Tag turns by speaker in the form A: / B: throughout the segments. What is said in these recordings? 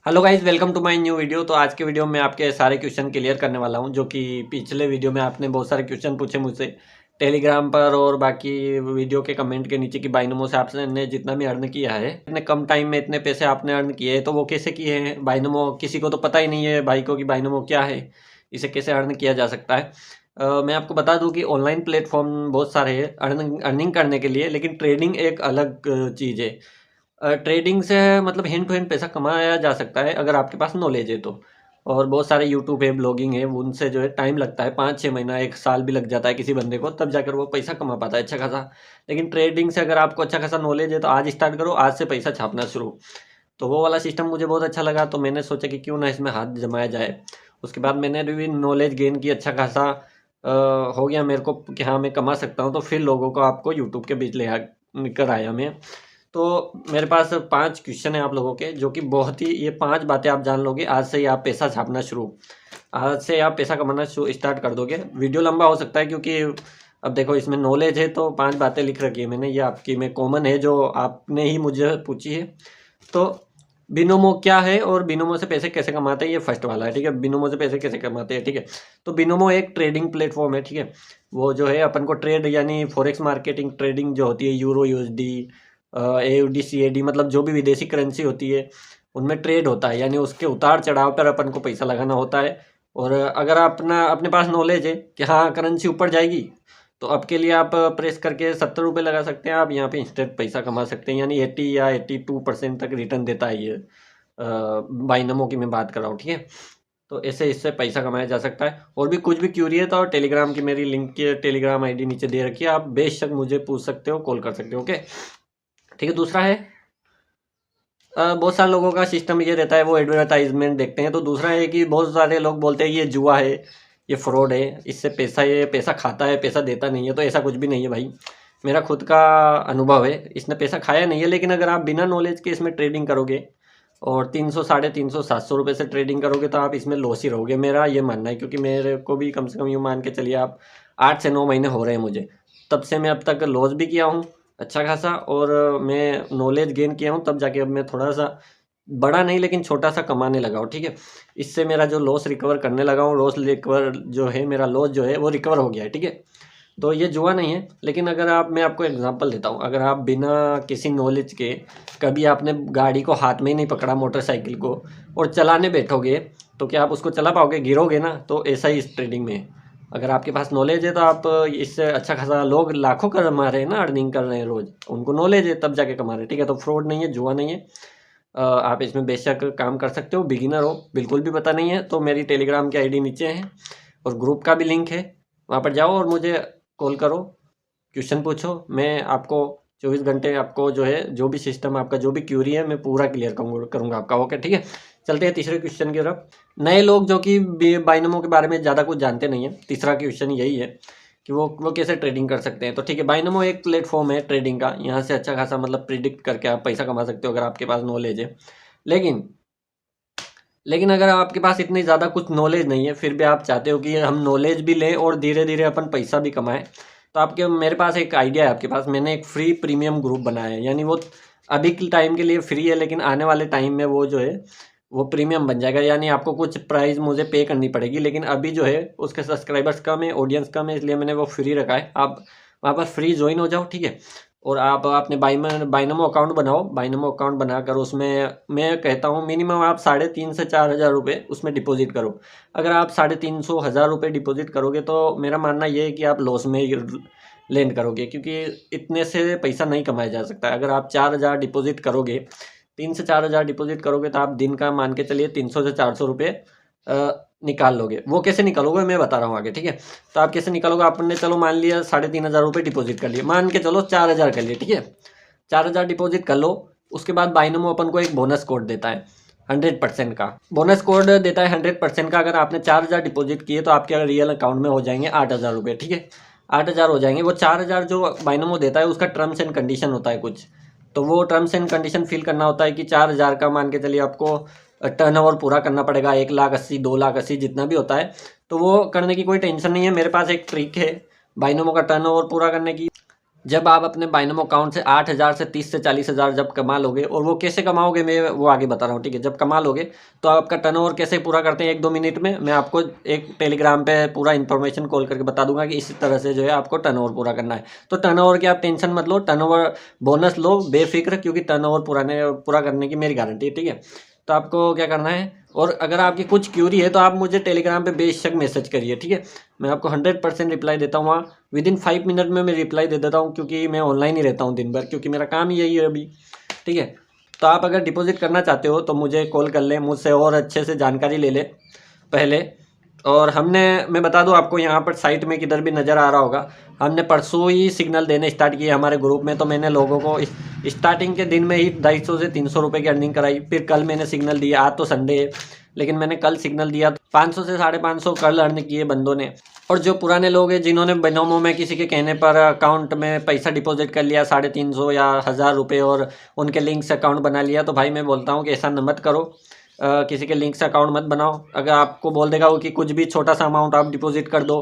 A: Hello guys, welcome to my new video. तो आज के वीडियो में आपके सारे क्वेश्चन क्लियर करने वाला हूं, जो कि पिछले वीडियो में आपने बहुत सारे क्वेश्चन पूछे मुझसे टेलीग्राम पर और बाकी वीडियो के कमेंट के नीचे कि बाइनोमो से आपने जितना भी अर्न किया है, इतने कम टाइम में इतने पैसे आपने अर्न किए हैं, तो वो कैसे किए हैं। बाइनोमो किसी को तो पता ही नहीं है भाई को कि बाइनोमो क्या है, इसे कैसे अर्न किया जा सकता है। मैं आपको बता दूं कि ऑनलाइन प्लेटफॉर्म बहुत सारे हैं अर्निंग करने के लिए, लेकिन ट्रेडिंग एक अलग चीज़ है। ट्रेडिंग से मतलब हैंड टू हैंड पैसा कमाया जा सकता है अगर आपके पास नॉलेज है तो। और बहुत सारे यूट्यूब है, ब्लॉगिंग है, उनसे जो है टाइम लगता है, 5-6 महीना 1 साल भी लग जाता है किसी बंदे को, तब जाकर वो पैसा कमा पाता है अच्छा खासा। लेकिन ट्रेडिंग से अगर आपको अच्छा खासा नॉलेज है तो आज स्टार्ट करो, आज से पैसा छापना शुरू। तो वो वाला सिस्टम मुझे बहुत अच्छा लगा, तो मैंने सोचा कि क्यों ना इसमें हाथ जमाया जाए। उसके बाद मैंने भी नॉलेज गेन की अच्छा खासा, हो गया मेरे को कि हाँ मैं कमा सकता हूँ। तो फिर लोगों को आपको यूट्यूब के बीच ले कर आया मैं। तो मेरे पास 5 क्वेश्चन है आप लोगों के, जो कि बहुत ही, ये 5 बातें आप जान लोगे, आज से ही आप पैसा छापना शुरू, आज से आप पैसा कमाना स्टार्ट कर दोगे। वीडियो लंबा हो सकता है क्योंकि अब देखो इसमें नॉलेज है, तो 5 बातें लिख रखी है मैंने, ये आपकी में कॉमन है जो आपने ही मुझे पूछी है। तो बिनोमो क्या है और बिनोमो से पैसे कैसे कमाते हैं, ये फर्स्ट वाला है, ठीक है। बिनोमो से पैसे कैसे कमाते हैं, ठीक है। तो बिनोमो एक ट्रेडिंग प्लेटफॉर्म है, ठीक है। वो जो है अपन को ट्रेड यानी फॉरेक्स मार्केटिंग ट्रेडिंग जो होती है, यूरो यूएसडी, AUD CAD, मतलब जो भी विदेशी करेंसी होती है उनमें ट्रेड होता है, यानी उसके उतार चढ़ाव पर अपन को पैसा लगाना होता है। और अगर अपने पास नॉलेज है कि हाँ करेंसी ऊपर जाएगी, तो अब के लिए आप प्रेस करके 70 रुपये लगा सकते हैं, आप यहाँ पे इंस्टेंट पैसा कमा सकते हैं, यानी 80 या 82% तक रिटर्न देता है ये। बाइनमो की मैं बात कर रहा हूँ, ठीक है। तो ऐसे इससे पैसा कमाया जा सकता है। और भी कुछ भी क्यूरी है तो टेलीग्राम की मेरी लिंक की टेलीग्राम ID नीचे दे रखी है, आप बेशक मुझे पूछ सकते हो, कॉल कर सकते हो, ओके। ठीक है। दूसरा है, बहुत सारे लोगों का सिस्टम ये रहता है, वो एडवर्टाइजमेंट देखते हैं। तो दूसरा है कि बहुत सारे लोग बोलते हैं ये जुआ है, ये फ्रॉड है, इससे पैसा, ये पैसा खाता है, पैसा देता नहीं है। तो ऐसा कुछ भी नहीं है भाई, मेरा खुद का अनुभव है, इसने पैसा खाया नहीं है। लेकिन अगर आप बिना नॉलेज के इसमें ट्रेडिंग करोगे और 300, 350, 700 रुपये से ट्रेडिंग करोगे, तो आप इसमें लॉस ही रहोगे, मेरा ये मानना है। क्योंकि मेरे को भी कम से कम यूँ मान के चलिए आप 8 से 9 महीने हो रहे हैं मुझे, तब से मैं अब तक लॉस भी किया हूँ अच्छा खासा, और मैं नॉलेज गेन किया हूँ, तब जाके अब मैं थोड़ा सा बड़ा नहीं लेकिन छोटा सा कमाने लगा हूँ, ठीक है। इससे मेरा जो लॉस रिकवर करने लगा हूँ, लॉस रिकवर जो है, मेरा लॉस जो है वो रिकवर हो गया है, ठीक है। तो ये जुआ नहीं है। लेकिन अगर आप, मैं आपको एग्जांपल देता हूँ, अगर आप बिना किसी नॉलेज के कभी आपने गाड़ी को हाथ में ही नहीं पकड़ा, मोटरसाइकिल को, और चलाने बैठोगे, तो क्या आप उसको चला पाओगे? गिरोगे ना। तो ऐसा ही इस ट्रेडिंग में है। अगर आपके पास नॉलेज है तो आप इससे अच्छा खासा, लोग लाखों कमा रहे हैं ना, अर्निंग कर रहे हैं रोज, उनको नॉलेज है तब जाके कमा रहे हैं, ठीक है। तो फ्रॉड नहीं है, जुआ नहीं है। आप इसमें बेशक काम कर सकते हो, बिगिनर हो, बिल्कुल भी पता नहीं है तो मेरी टेलीग्राम की ID नीचे है, और ग्रुप का भी लिंक है, वहाँ पर जाओ और मुझे कॉल करो, क्वेश्चन पूछो, मैं आपको 24 घंटे, आपको जो है, जो भी सिस्टम आपका, जो भी क्यूरी है, मैं पूरा क्लियर करूँगा आपका, ओके, ठीक है। चलते हैं तीसरे क्वेश्चन की तरफ। नए लोग जो कि बाइनोमो के बारे में ज़्यादा कुछ जानते नहीं हैं, तीसरा क्वेश्चन यही है कि वो कैसे ट्रेडिंग कर सकते हैं। तो ठीक है, बाइनोमो एक प्लेटफॉर्म है ट्रेडिंग का, यहाँ से अच्छा खासा मतलब प्रिडिक्ट करके आप पैसा कमा सकते हो अगर आपके पास नॉलेज है। लेकिन लेकिन अगर आपके पास इतनी ज़्यादा कुछ नॉलेज नहीं है, फिर भी आप चाहते हो कि हम नॉलेज भी लें और धीरे धीरे अपन पैसा भी कमाएं, तो आपके, मेरे पास एक आइडिया है आपके पास, मैंने एक फ्री प्रीमियम ग्रुप बनाया है, यानी वो अभी के टाइम के लिए फ्री है, लेकिन आने वाले टाइम में वो जो है वो प्रीमियम बन जाएगा, यानी आपको कुछ प्राइस मुझे पे करनी पड़ेगी। लेकिन अभी जो है उसके सब्सक्राइबर्स कम है, ऑडियंस कम है, इसलिए मैंने वो फ्री रखा है। आप वहाँ पर फ्री ज्वाइन हो जाओ, ठीक है। और आप अपने बाइनोमो अकाउंट बनाओ, बाइनोमो अकाउंट बनाकर उसमें मैं कहता हूँ मिनिमम आप 3,500 से 4,000 रुपये उसमें डिपॉजिट करो। अगर आप 350,000 रुपये डिपॉजिट करोगे, तो मेरा मानना ये है कि आप लॉस में लैंड करोगे, क्योंकि इतने से पैसा नहीं कमाया जा सकता। अगर आप 4,000 डिपॉजिट करोगे, 3 से 4,000 डिपॉजिट करोगे, तो आप दिन का मान के चलिए 300 से 400 रुपये निकाल लोगे। वो कैसे निकालोगे मैं बता रहा हूँ आगे, ठीक है। तो आप कैसे निकालोगे, आपने चलो मान लिया 3,500 रुपये डिपॉजिट कर लिए, मान के चलो 4,000 कर लिए, ठीक है। 4,000 डिपॉजिट कर लो, उसके बाद बाइनोमो अपन को एक बोनस कोड देता है 100% का, बोनस कोड देता है 100% का। अगर आपने 4,000 डिपॉजिट किए तो आपके रियल अकाउंट में हो जाएंगे 8,000 रुपये, ठीक है। 8,000 हो जाएंगे। वो 4,000 जो बाइनोमो देता है उसका टर्म्स एंड कंडीशन होता है कुछ, तो वो टर्म्स एंड कंडीशन फिल करना होता है कि 4,000 का मान के चलिए आपको टर्नओवर पूरा करना पड़ेगा, 1,80,000, 2,80,000 जितना भी होता है। तो वो करने की कोई टेंशन नहीं है, मेरे पास एक ट्रिक है बाइनोमो का टर्नओवर पूरा करने की। जब आप अपने बाइनोमो अकाउंट से 8,000 से 30 से 40,000 जब कमा लोगे, और वो कैसे कमाओगे मैं वो आगे बता रहा हूँ, ठीक है। जब कमा लोगे तो आपका टर्नओवर कैसे पूरा करते हैं 1-2 मिनट में मैं आपको एक टेलीग्राम पे पूरा इन्फॉर्मेशन कॉल करके बता दूंगा कि इसी तरह से जो है आपको टर्नओवर पूरा करना है। तो टर्नओवर की आप टेंशन मत लो, टर्नओवर बोनस लो बेफिक्र, क्योंकि टर्नओवर पूरा करने की मेरी गारंटी है, ठीक है। तो आपको क्या करना है, और अगर आपकी कुछ क्यूरी है तो आप मुझे टेलीग्राम पे बेशक मैसेज करिए, ठीक है। मैं आपको 100% रिप्लाई देता हूँ वहाँ, विदिन 5 मिनट में मैं रिप्लाई दे देता हूँ, क्योंकि मैं ऑनलाइन ही रहता हूँ दिन भर, क्योंकि मेरा काम ही यही है अभी, ठीक है। तो आप अगर डिपॉजिट करना चाहते हो तो मुझे कॉल कर लें, मुझसे और अच्छे से जानकारी ले लें पहले। और मैं बता दूं आपको, यहाँ पर साइट में किधर भी नज़र आ रहा होगा, हमने परसों ही सिग्नल देने स्टार्ट किए हमारे ग्रुप में। तो मैंने लोगों को स्टार्टिंग के दिन में ही 250 से 300 रुपये की अर्निंग कराई। फिर कल मैंने सिग्नल दिया, आज तो संडे है लेकिन मैंने कल सिग्नल दिया, 500 से 550 कल अर्न किए बंदों ने। और जो पुराने लोग हैं जिन्होंने बिनोमो में किसी के कहने पर अकाउंट में पैसा डिपॉजिट कर लिया 350 या 1,000 रुपये, और उनके लिंक से अकाउंट बना लिया, तो भाई मैं बोलता हूँ कि ऐसा मत करो। किसी के लिंक से अकाउंट मत बनाओ। अगर आपको बोल देगा वो कि कुछ भी छोटा सा अमाउंट आप डिपॉजिट कर दो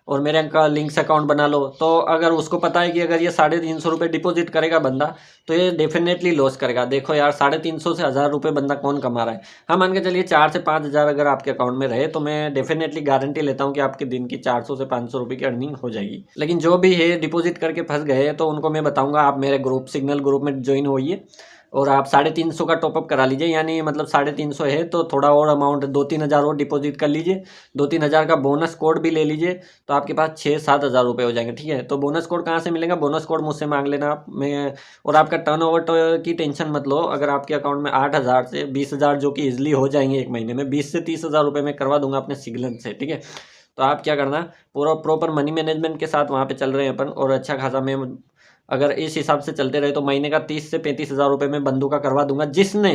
A: और मेरे का लिंक से अकाउंट बना लो, तो अगर उसको पता है कि अगर ये 350 रुपये डिपॉजिट करेगा बंदा तो ये डेफिनेटली लॉस करेगा। देखो यार, 350 से 1,000 रुपये बंदा कौन कमा रहा है। हाँ, मान के चलिए 4 से 5,000 अगर आपके अकाउंट में रहे तो मैं डेफिनेटली गारंटी लेता हूँ कि आपके दिन की 400 से 500 रुपये की अर्निंग हो जाएगी। लेकिन जो भी है डिपॉजिट करके फंस गए तो उनको मैं बताऊँगा, आप मेरे ग्रुप सिग्नल ग्रुप में ज्वाइन होइए और आप 350 का टॉपअप करा लीजिए। यानी मतलब 350 है तो थोड़ा और अमाउंट 2-3 हज़ार और डिपॉजिट कर लीजिए, 2-3 हज़ार का बोनस कोड भी ले लीजिए, तो आपके पास 6-7 हज़ार रुपये हो जाएंगे, ठीक है। तो बोनस कोड कहाँ से मिलेगा, बोनस कोड मुझसे मांग लेना आप। मैं और आपका टर्नओवर की टेंशन मत लो। अगर आपके अकाउंट में 8,000 से 20,000 जो कि ईजिली हो जाएंगे एक महीने में, 20 से 30 हज़ार रुपये मैं करवा दूंगा अपने सिग्नल से, ठीक है। तो आप क्या करना, पूरा प्रॉपर मनी मैनेजमेंट के साथ वहाँ पे चल रहे हैं अपन, और अच्छा खासा मैं अगर इस हिसाब से चलते रहे तो महीने का 30 से 35 हज़ार रुपये में बंदों का करवा दूंगा जिसने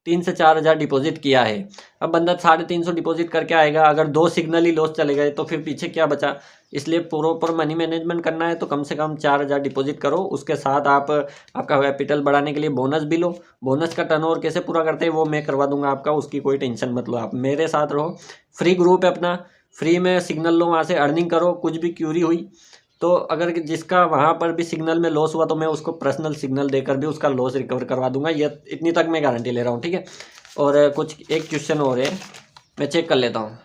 A: 3 से 4 हज़ार डिपॉजिट किया है। अब बंदा 350 डिपॉजिट करके आएगा, अगर 2 सिग्नल ही लॉस चले गए तो फिर पीछे क्या बचा। इसलिए प्रॉपर मनी मैनेजमेंट करना है तो कम से कम 4 हज़ार डिपॉजिट करो। उसके साथ आप आपका कैपिटल बढ़ाने के लिए बोनस भी लो। बोनस का टर्नओवर कैसे पूरा करते हैं वो मैं करवा दूंगा आपका, उसकी कोई टेंशन मत लो। आप मेरे साथ रहो, फ्री ग्रुप है अपना, फ्री में सिग्नल लो, वहाँ से अर्निंग करो। कुछ भी क्यूरी हुई तो अगर जिसका वहाँ पर भी सिग्नल में लॉस हुआ तो मैं उसको पर्सनल सिग्नल देकर भी उसका लॉस रिकवर करवा दूंगा, ये इतनी तक मैं गारंटी ले रहा हूँ, ठीक है। और कुछ एक क्वेश्चन और है, मैं चेक कर लेता हूँ।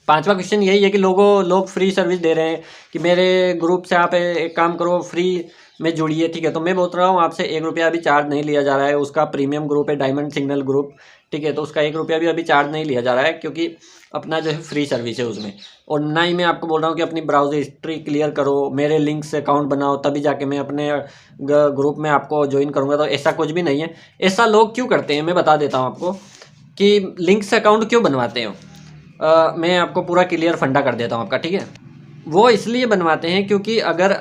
A: 5वां क्वेश्चन यही है कि लोग फ्री सर्विस दे रहे हैं कि मेरे ग्रुप से आप एक काम करो, फ्री में जुड़िए, ठीक है। तो मैं बोल रहा हूँ आपसे 1 रुपया अभी चार्ज नहीं लिया जा रहा है। उसका प्रीमियम ग्रुप है डायमंड सिग्नल ग्रुप, ठीक है। तो उसका 1 रुपया भी अभी चार्ज नहीं लिया जा रहा है, क्योंकि अपना जो है फ्री सर्विस है उसमें। और ना ही मैं आपको बोल रहा हूँ कि अपनी ब्राउजर हिस्ट्री क्लियर करो, मेरे लिंक से अकाउंट बनाओ तभी जाके मैं अपने ग्रुप में आपको ज्वाइन करूँगा, तो ऐसा कुछ भी नहीं है। ऐसा लोग क्यों करते हैं मैं बता देता हूँ आपको, कि लिंक से अकाउंट क्यों बनवाते हो। मैं आपको पूरा क्लियर फंडा कर देता हूँ आपका, ठीक है। वो इसलिए बनवाते हैं क्योंकि अगर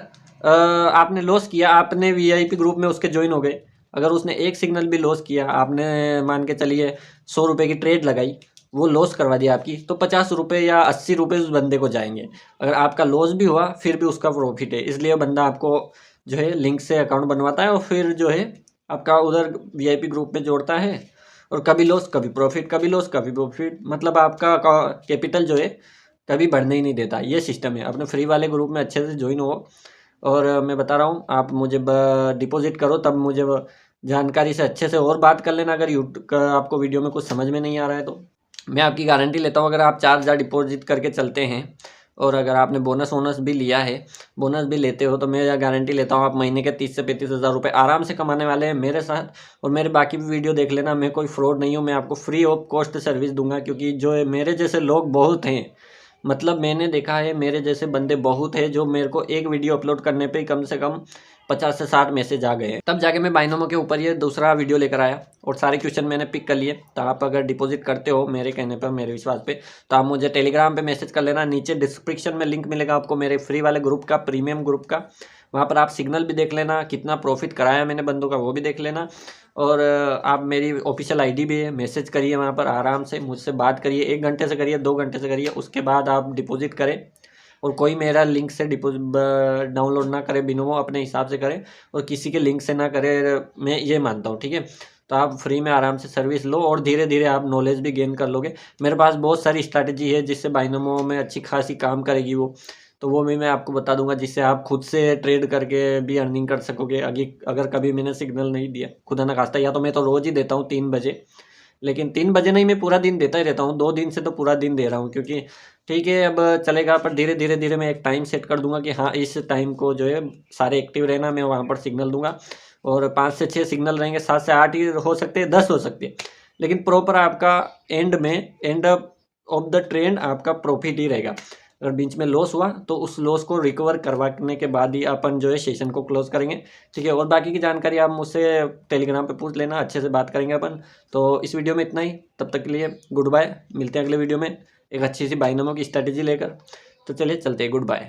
A: आपने लॉस किया, आपने वीआईपी ग्रुप में उसके ज्वाइन हो गए, अगर उसने एक सिग्नल भी लॉस किया, आपने मान के चलिए 100 रुपये की ट्रेड लगाई, वो लॉस करवा दिया आपकी, तो 50 रुपये या 80 रुपये उस बंदे को जाएंगे। अगर आपका लॉस भी हुआ फिर भी उसका प्रॉफिट है। इसलिए बंदा आपको जो है लिंक से अकाउंट बनवाता है और फिर जो है आपका उधर वीआईपी ग्रुप में जोड़ता है, और कभी लॉस कभी प्रॉफिट, कभी लॉस कभी प्रॉफिट, मतलब आपका कैपिटल जो है कभी बढ़ने ही नहीं देता। ये सिस्टम है। अपने फ्री वाले ग्रुप में अच्छे से ज्वाइन हो, और मैं बता रहा हूँ आप मुझे डिपॉजिट करो, तब मुझे जानकारी से अच्छे से और बात कर लेना। अगर यूट्यूब आपको वीडियो में कुछ समझ में नहीं आ रहा है तो मैं आपकी गारंटी लेता हूँ, अगर आप 4,000 डिपॉजिट करके चलते हैं और अगर आपने बोनस वोनस भी लिया है, बोनस भी लेते हो, तो मैं यह गारंटी लेता हूँ आप महीने के 30 से 35 हज़ार रुपये आराम से कमाने वाले हैं मेरे साथ। और मेरे बाकी भी वीडियो देख लेना, मैं कोई फ्रॉड नहीं हूँ, मैं आपको फ्री ऑफ कॉस्ट सर्विस दूंगा, क्योंकि जो है मेरे जैसे लोग बहुत हैं। मतलब मैंने देखा है मेरे जैसे बंदे बहुत हैं जो मेरे को एक वीडियो अपलोड करने पे कम से कम 50 से 60 मैसेज आ गए हैं। तब जाके मैं बाइनोमो के ऊपर ये दूसरा वीडियो लेकर आया और सारे क्वेश्चन मैंने पिक कर लिए। तो आप अगर डिपॉजिट करते हो मेरे कहने पर, मेरे विश्वास पे, तो आप मुझे टेलीग्राम पे मैसेज कर लेना। नीचे डिस्क्रिप्शन में लिंक मिलेगा आपको मेरे फ्री वाले ग्रुप का, प्रीमियम ग्रुप का। वहाँ पर आप सिग्नल भी देख लेना, कितना प्रॉफिट कराया मैंने बंदों का वो भी देख लेना। और आप मेरी ऑफिशियल आईडी भी है, मैसेज करिए वहाँ पर, आराम से मुझसे बात करिए, 1 घंटे से करिए, 2 घंटे से करिए, उसके बाद आप डिपॉजिट करें। और कोई मेरा लिंक से डाउनलोड ना करे, बिनोमो अपने हिसाब से करे और किसी के लिंक से ना करे, मैं ये मानता हूँ, ठीक है। तो आप फ्री में आराम से सर्विस लो और धीरे धीरे आप नॉलेज भी गेन कर लोगे। मेरे पास बहुत सारी स्ट्रैटेजी है जिससे बाइनोमो में अच्छी खासी काम करेगी वो। तो वो भी मैं आपको बता दूंगा, जिससे आप खुद से ट्रेड करके भी अर्निंग कर सकोगे। अगर कभी मैंने सिग्नल नहीं दिया, खुदा ना खास्ता, या तो मैं तो रोज़ ही देता हूँ 3 बजे, लेकिन 3 बजे नहीं, मैं पूरा दिन देता ही रहता हूँ। 2 दिन से तो पूरा दिन दे रहा हूँ, क्योंकि ठीक है अब चलेगा, पर धीरे धीरे धीरे मैं एक टाइम सेट कर दूंगा कि हाँ इस टाइम को जो है सारे एक्टिव रहना, मैं वहाँ पर सिग्नल दूंगा। और 5 से 6 सिग्नल रहेंगे, 7 से 8 ही हो सकते हैं, 10 हो सकते हैं, लेकिन प्रॉपर आपका एंड ऑफ द ट्रेंड आपका प्रॉफिट ही रहेगा। अगर बीच में लॉस हुआ तो उस लॉस को रिकवर करवाने के बाद ही अपन जो है सेशन को क्लोज करेंगे। ठीक है, और बाकी की जानकारी आप मुझसे टेलीग्राम पे पूछ लेना, अच्छे से बात करेंगे अपन। तो इस वीडियो में इतना ही, तब तक के लिए गुड बाय। मिलते हैं अगले वीडियो में एक अच्छी सी बाइनोमो की स्ट्रैटेजी लेकर। तो चलिए चलते हैं, गुड बाय।